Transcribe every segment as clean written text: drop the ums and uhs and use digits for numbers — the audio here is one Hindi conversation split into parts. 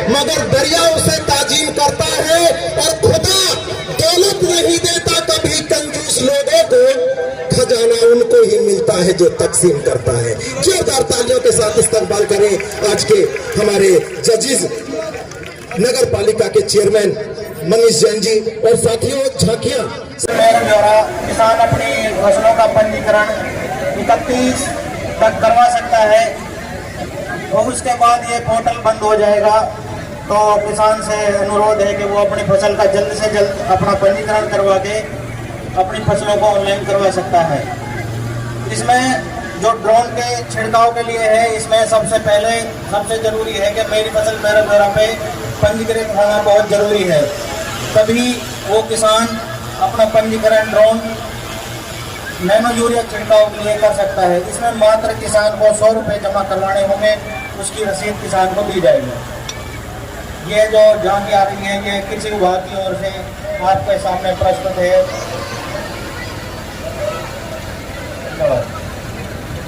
मगर दरिया उसे ताजीम करता है और खुदा दौलत नहीं देता कभी कंजूस लोगों को, खजाना उनको ही मिलता है जो तकसीम करता है। जोरदार तालियों के साथ इस्तकबाल करें आज के हमारे जजेस, नगर पालिका के चेयरमैन मनीष जैन जी और साथियों झांकियां। किसान अपनी फसलों का पंजीकरण 31 तक करवा सकता है और उसके बाद ये पोर्टल बंद हो जाएगा। तो किसान से अनुरोध है कि वो अपनी फसल का जल्द से जल्द अपना पंजीकरण करवा के अपनी फसलों को ऑनलाइन करवा सकता है। इसमें जो ड्रोन के छिड़काव के लिए है, इसमें सबसे जरूरी है कि मेरी फसल मेरे द्वारा पे पंजीकृत होना बहुत जरूरी है, तभी वो किसान अपना पंजीकरण ड्रोन नैनो यूरिया छिड़काव के लिए कर सकता है। इसमें मात्र किसान को 100 रुपये जमा करवाने होंगे, उसकी रसीद किसान को दी जाएगी। ये जो झांकी आ रही है ये कृषि विभाग की ओर से आपके सामने प्रस्तुत है।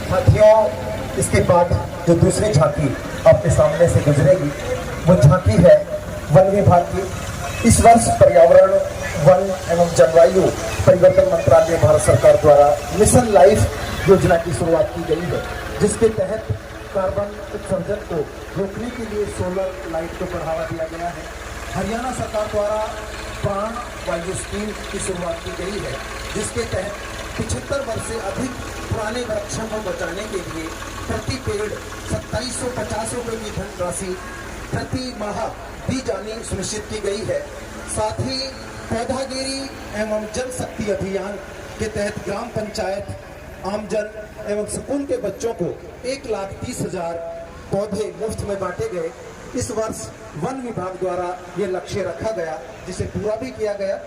साथियों, इसके बाद जो दूसरी झांकी आपके सामने से गुजरेगी वो झांकी है वन विभाग की। इस वर्ष पर्यावरण, वन एवं जलवायु परिवर्तन मंत्रालय भारत सरकार द्वारा मिशन लाइफ योजना की शुरुआत की गई है, जिसके तहत कार्बन उत्सर्जन को रोकने के लिए सोलर लाइट को बढ़ावा दिया गया है। हरियाणा सरकार द्वारा प्राण वायु स्कीम की शुरुआत की गई है, जिसके तहत 75 वर्ष से अधिक पुराने वृक्षों को बचाने के लिए प्रति पेड़ 2750 रुपये की धनराशि प्रति माह दी जानी सुनिश्चित की गई है। साथ ही पौधागिरी एवं जल शक्ति अभियान के तहत ग्राम पंचायत, आमजन एवं स्कूल के बच्चों को 1,30,000 पौधे मुफ्त में बांटे गए। इस वर्ष वन विभाग द्वारा ये लक्ष्य रखा गया, जिसे पूरा भी किया गया।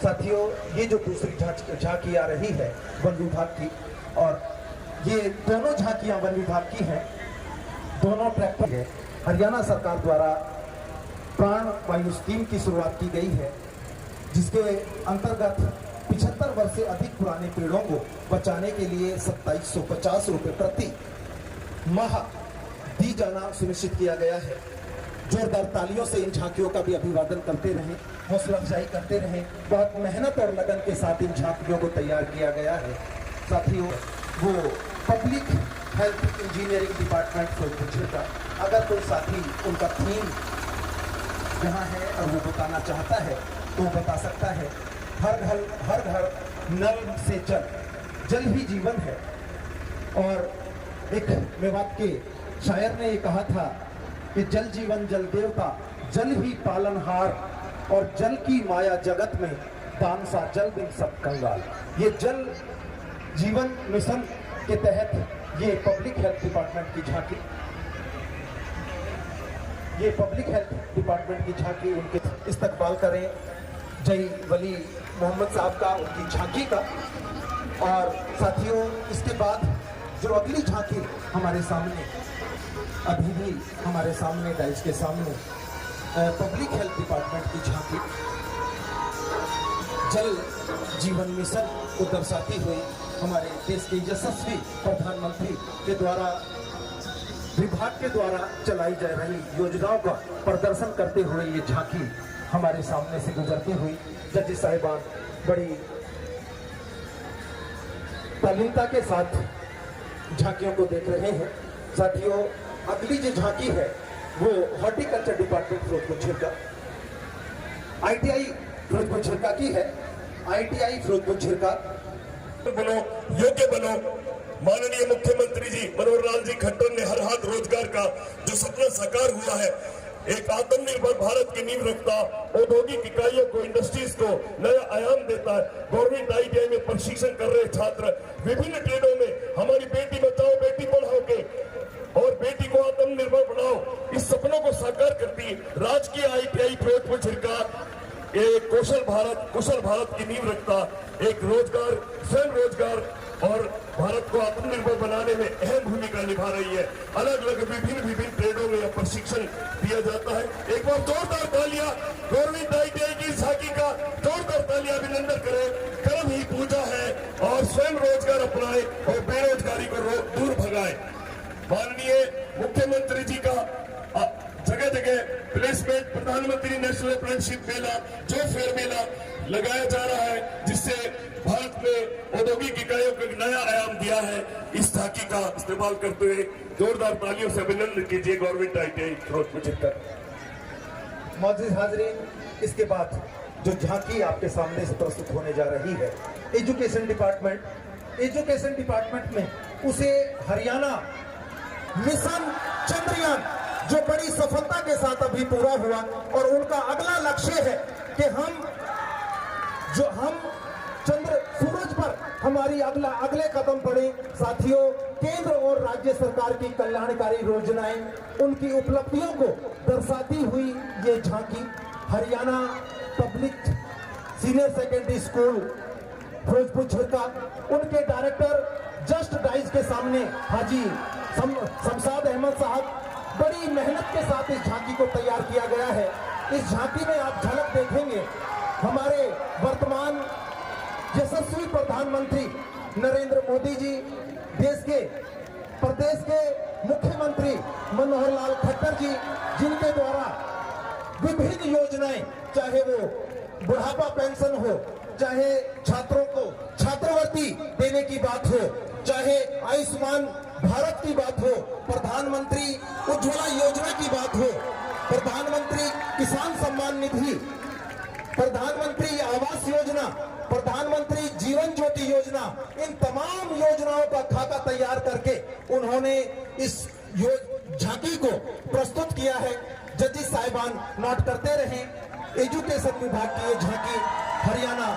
साथियों, ये जो दूसरी झांकी आ रही है वन विभाग की, और ये दोनों झांकियां वन विभाग की हैं, दोनों ट्रैक्टर है। हरियाणा सरकार द्वारा प्राण वायु स्कीम की शुरुआत की गई है, जिसके अंतर्गत 75 वर्ष से अधिक पुराने पेड़ों को बचाने के लिए 2750 रुपये प्रति माह दी जाना सुनिश्चित किया गया है। जोरदार तालियों से इन झांकियों का भी अभिवादन करते रहें, हौसला अफजाई करते रहें। बहुत मेहनत और लगन के साथ इन झांकियों को तैयार किया गया है। साथियों, वो public health engineering department Ferozepur का, अगर कोई साथी उनका थीम जहाँ है और वो बताना चाहता है तो बता सकता है। हर घर नल से जल, जल ही जीवन है। और एक मेवात के शायर ने ये कहा था कि जल जीवन जल देवता, जल ही पालनहार, और जल की माया जगत में दान सा जल बिन सब कंगाल। ये जल जीवन मिशन के तहत ये पब्लिक हेल्थ डिपार्टमेंट की झांकी, ये पब्लिक हेल्थ डिपार्टमेंट की झांकी, उनके इस्तकबाल करें जय वली मोहम्मद साहब का, उनकी झांकी का। और साथियों, इसके बाद जो अगली झांकी हमारे सामने अभी भी हमारे सामने डाइस के सामने पब्लिक हेल्थ डिपार्टमेंट की झांकी जल जीवन मिशन को दर्शाती हुई हमारे देश के यशस्वी प्रधानमंत्री के द्वारा, विभाग के द्वारा चलाई जा रही योजनाओं का प्रदर्शन करते हुए ये झांकी हमारे सामने से गुजरती हुई जज साहिबान बड़ी तल्लीनता के साथ झांकियों को देख रहे हैं। साथियों, अगली जो झांकी है वो हॉर्टिकल्चर डिपार्टमेंट फिरोजपुर छिरका, ITI फिरोजपुर छिरका की है। ITI फिरोजपुर छिरका बनो, योग्य बनो। माननीय मुख्यमंत्री जी मनोहर लाल जी खट्टर ने हर हाथ रोजगार का जो सपना साकार हुआ है, एक आत्मनिर्भर भारत की नींव रखता, औद्योगिक इकाइयों को, इंडस्ट्रीज को नया आयाम देता है। गवर्नमेंट ITI में प्रशिक्षण कर रहे छात्र विभिन्न ट्रेडों में हमारी बेटी बचाओ बेटी पढ़ाओ के और बेटी को आत्मनिर्भर बनाओ, इस सपनों को साकार करती है। राजकीय ITI फिरोजपुर छिरका एक कुशल भारत की नींव रखता, एक रोजगार, स्वयं रोजगार और भारत को आत्मनिर्भर बनाने में अहम भूमिका निभा रही है। अलग अलग विभिन्न ट्रेडों में प्रशिक्षण दिया जाता है। एक बार जोरदार तालियां गवर्नमेंट ITI की झांकी का, जोरदार तालियां अभिनंदन करें। कर्म ही पूजा है और स्वयं रोजगार अपनाए और बेरोजगारी को दूर भगाए। माननीय मुख्यमंत्री जी का जगह जगह जगह प्लेसमेंट, प्रधानमंत्री नेशनल अप्रेंटिसशिप मेला, जो फेयर मेला लगाया जा रहा है, जिससे भारत में औद्योगिक इकाइयों को एक नया आयाम दिया है। इस झांकी का इस्तेमाल करते हुए जोरदार तालियों से अभिनंदन कीजिए गवर्नमेंट ITI फिरोजपुर चित्तर। मौजूद हाजरीन, इसके बाद जो झांकी आपके सामने से प्रस्तुत होने जा रही है, एजुकेशन डिपार्टमेंट में उसे हरियाणा मिशन चंद्रयान जो बड़ी सफलता के साथ अभी पूरा हुआ, और उनका अगला लक्ष्य है कि हम चंद्र सूरज पर हमारी अगले कदम बढ़े। साथियों, केंद्र और राज्य सरकार की कल्याणकारी योजनाएं, उनकी उपलब्धियों को दर्शाती हुई ये झांकी Haryana public senior secondary school Ferozepur Jhirka, उनके डायरेक्टर जस्ट डाइज के सामने हाजी शमशाद अहमद साहब, बड़ी मेहनत के साथ इस झांकी को तैयार किया गया है। इस झांकी में आप झलक देखेंगे हमारे वर्तमान यशस्वी प्रधानमंत्री नरेंद्र मोदी जी, प्रदेश के मुख्यमंत्री मनोहर लाल खट्टर जी, जिनके द्वारा विभिन्न योजनाएं, चाहे वो बुढ़ापा पेंशन हो, चाहे छात्रों को छात्रवृत्ति देने की बात हो, चाहे आयुष्मान भारत की बात हो, प्रधानमंत्री उज्ज्वला योजना की बात हो, प्रधानमंत्री किसान सम्मान निधि, प्रधानमंत्री आवास योजना, प्रधानमंत्री जीवन ज्योति योजना, इन तमाम योजनाओं का खाका तैयार करके उन्होंने इस झांकी को प्रस्तुत किया है। जजेस साहिबान नोट करते रहें। एजुकेशन विभाग की ये झांकी Haryana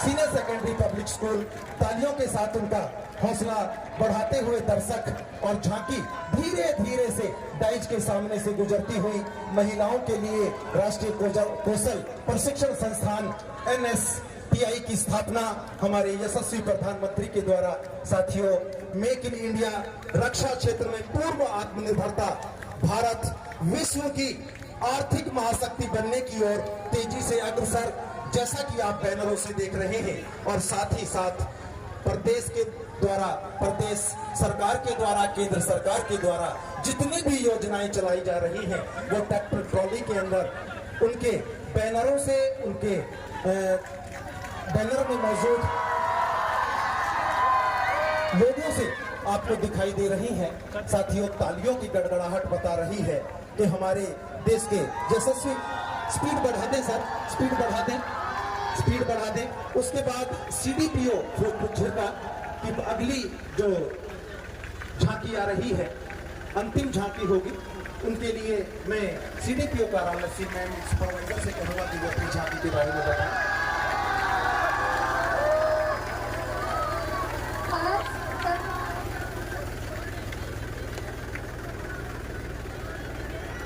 senior secondary public school, तालियों के साथ उनका हौसला बढ़ाते हुए दर्शक और झांकी धीरे धीरे से डाइज के सामने से गुजरती हुई महिलाओं के लिए राष्ट्रीय कौशल प्रशिक्षण संस्थान NSPI की स्थापना हमारे यशस्वी प्रधानमंत्री के द्वारा। साथियों, मेक इन इंडिया, रक्षा क्षेत्र में पूर्ण आत्मनिर्भरता, भारत विश्व की आर्थिक महाशक्ति बनने की ओर तेजी से अग्रसर, जैसा कि आप बैनरों से देख रहे हैं। और साथ ही साथ प्रदेश सरकार के द्वारा, केंद्र सरकार के द्वारा जितनी भी योजनाएं चलाई जा रही हैं, वो ट्रैक्टर ट्रॉली के अंदर उनके बैनरों से, उनके बैनर में मौजूद लोगों से आपको दिखाई दे रही हैं। साथियों, तालियों की गड़गड़ाहट बता रही है कि हमारे देश के यशस्वी, स्पीड बढ़ा दें सर, स्पीड बढ़ा दें। उसके बाद CDPO फिरोजपुर झिरका की अगली जो झांकी आ रही है, अंतिम झांकी होगी, उनके लिए मैं CDPO का वाराणसी मैम सुपरवाइजर से कहूँगा कि वो अपनी झांकी के बारे में बताएं।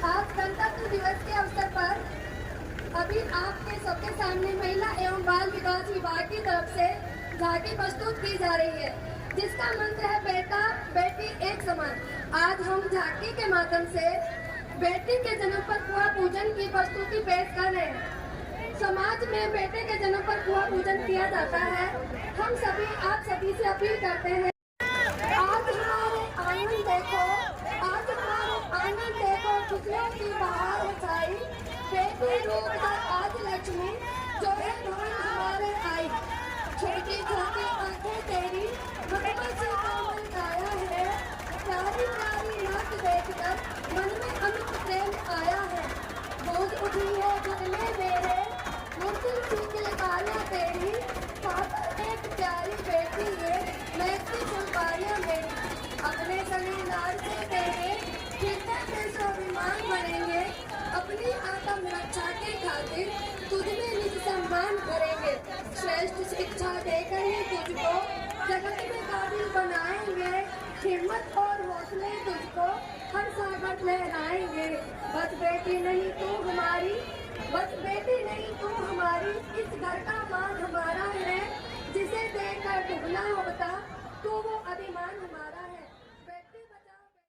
आज गणतंत्र दिवस के अवसर पर अभी आपके सबके सामने महिला एवं बाल विकास विभाग की तरफ से झांकी प्रस्तुत की जा रही है, जिसका मंत्र है बेटा बेटी एक समान। आज हम झांकी के माध्यम से बेटी के जन्म पर कुआं पूजन की प्रस्तुति पेश कर रहे हैं। समाज में बेटे के जन्म पर कुआं पूजन किया जाता है। हम सभी आप सभी से अपील करते हैं, आज हमारे आंगन देखो, खुशियों की बहार छाई, बेटी रूप है आज लक्ष्मी, जो है धन हमारे आई। छोटी छोटी आंखें तेरी मोहब्बत से कोमल काया है, प्यारी प्यारी नाच देखकर मन में अमित प्रेम आया है। बोझ उठी है घर में मेरे, मुश्किल सीखल काया तेरी, पाकर एक प्यारी बेटी है, महकती फुलवारियां मेरी। अपने सभी लाल से तेरे स्वाभिमान बढ़ेंगे, अपनी आत्म रक्षा के खातिर तुझ में निज सम्मान करेंगे। श्रेष्ठ शिक्षा देकर ही तुझको जगत में काबिल बनाएंगे, हिम्मत और हौसले तुझको हर सागर लहराएंगे। बस बेटी नहीं तू हमारी, बस बेटी नहीं तू हमारी, इस घर का मान हमारा है, जिसे देखकर दुगना होता तो वो अभिमान हमारा।